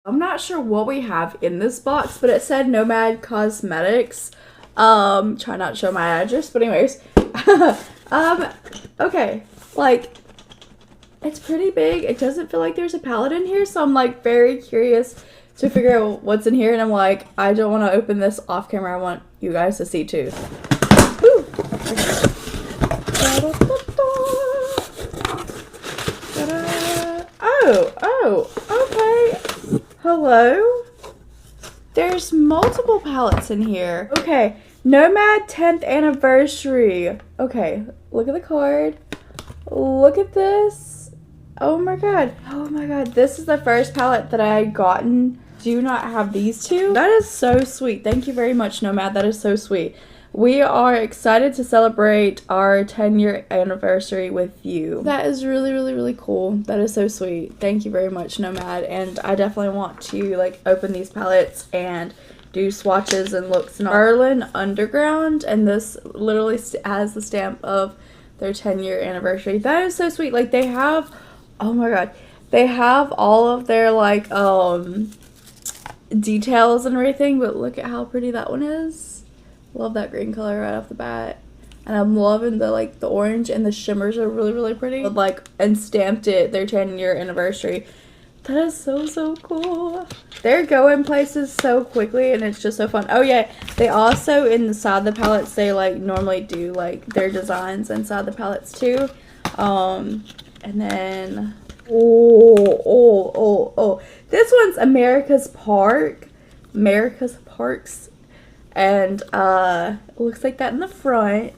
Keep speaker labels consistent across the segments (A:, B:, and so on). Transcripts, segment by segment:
A: I'm not sure what we have in this box, but it said Nomad Cosmetics. Try not to show my address, but anyways. Okay, like, it's pretty big. It doesn't feel like there's a palette in here, so I'm like very curious to figure out what's in here, and I'm like, I don't want to open this off camera. I want you guys to see too. Ooh. Oh, okay. Hello? There's multiple palettes in here. Okay, Nomad 10th anniversary. Okay, look at the card. Look at this. Oh my god. Oh my god. This is the first palette that I had gotten. Do not have these two. That is so sweet. Thank you very much, Nomad. That is so sweet. We are excited to celebrate our 10-year anniversary with you. That is really, really, really cool. That is so sweet. Thank you very much, Nomad. And I definitely want to like open these palettes and do swatches and looks. And Berlin Underground, and this literally has the stamp of their 10-year anniversary. That is so sweet. Like they have, oh my god, they have all of their like details and everything, but look at how pretty that one is. Love that green color right off the bat. And I'm loving the like the orange, and the shimmers are really, really pretty. Like, and stamped it their 10-year anniversary. That is so, so cool. They're going places so quickly, and it's just so fun. Oh yeah, they also inside the palettes, they like normally do like their designs inside the palettes too. And then oh, this one's America's Parks, and it looks like that in the front,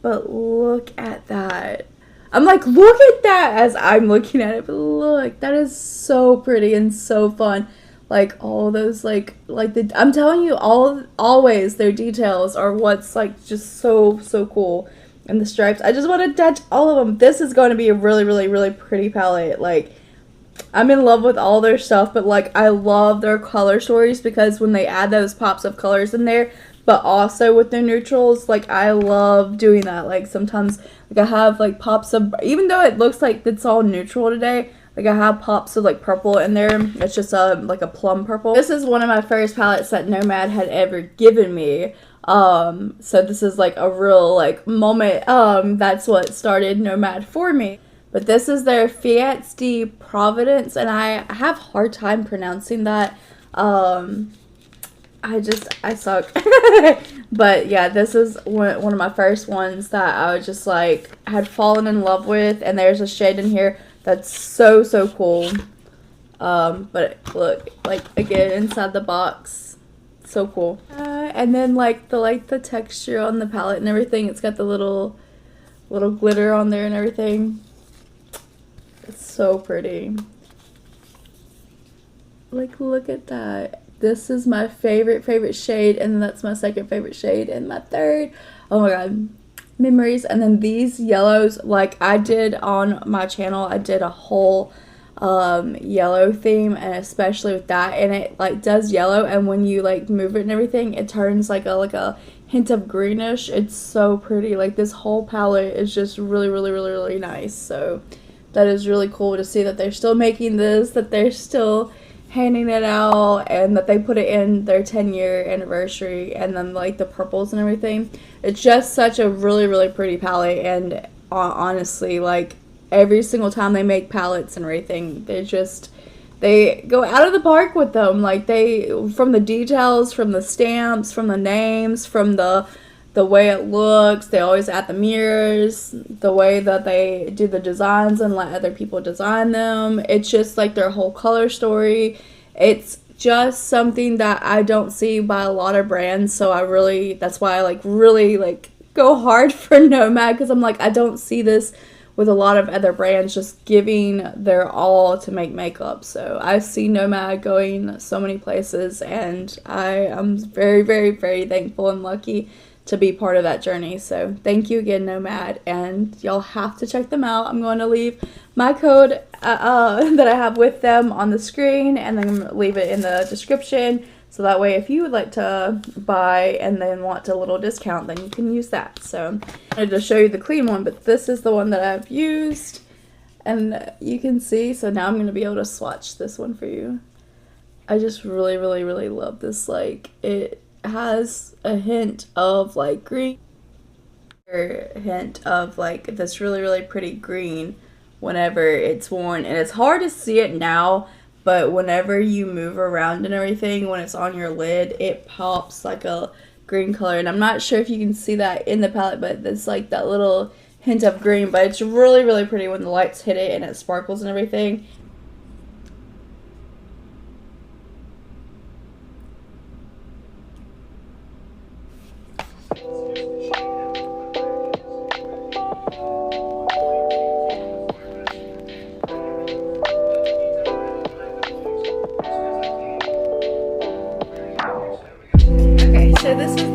A: but look at that. I'm like, look at that as I'm looking at it, but look, that is so pretty and so fun. Like all those I'm telling you, always their details are what's like just so cool. And the stripes, I just want to touch all of them. This is going to be a really, really, really pretty palette. Like, I'm in love with all their stuff, but like I love their color stories, because when they add those pops of colors in there, but also with their neutrals, like I love doing that. Like sometimes like I have like pops of, even though it looks like it's all neutral today, like I have pops of like purple in there. It's just like a plum purple. This is one of my first palettes that Nomad had ever given me. So this is like a real like moment. That's what started Nomad for me. But this is their Fêtes de Provence, and I have a hard time pronouncing that. I suck. But yeah, this is one of my first ones that I was just like had fallen in love with, and there's a shade in here that's so cool. But look, like again inside the box, so cool. And then like the texture on the palette and everything, it's got the little glitter on there and everything. It's so pretty. Like, look at that. This is my favorite shade, and that's my second favorite shade, and my third. Oh my god. Memories. And then these yellows, like I did on my channel, I did a whole yellow theme, and especially with that, and it like does yellow, and when you like move it and everything, it turns like a hint of greenish. It's so pretty. Like this whole palette is just really nice. So that is really cool to see that they're still making this, that they're still handing it out, and that they put it in their 10-year anniversary, and then like the purples and everything. It's just such a really pretty palette, and honestly, like every single time they make palettes and everything, they go out of the park with them. Like from the details, from the stamps, from the names, from the way it looks, they always add the mirrors, the way that they do the designs and let other people design them. It's just like their whole color story. It's just something that I don't see by a lot of brands, so that's why I really go hard for Nomad, because I'm like, I don't see this with a lot of other brands just giving their all to make makeup. So I see Nomad going so many places, and I am very thankful and lucky to be part of that journey. So thank you again, Nomad, and y'all have to check them out. I'm going to leave my code that I have with them on the screen, and then leave it in the description, so that way if you would like to buy and then want a little discount, then you can use that. So I wanted to show you the clean one, but this is the one that I've used, and you can see. So now I'm going to be able to swatch this one for you. I just really, really, really love this. Like, it has a hint of like green, or hint of like this really, really pretty green whenever it's worn. And it's hard to see it now, but whenever you move around and everything, when it's on your lid, it pops like a green color. And I'm not sure if you can see that in the palette, but it's like that little hint of green. But it's really, really pretty when the lights hit it and it sparkles and everything. So this is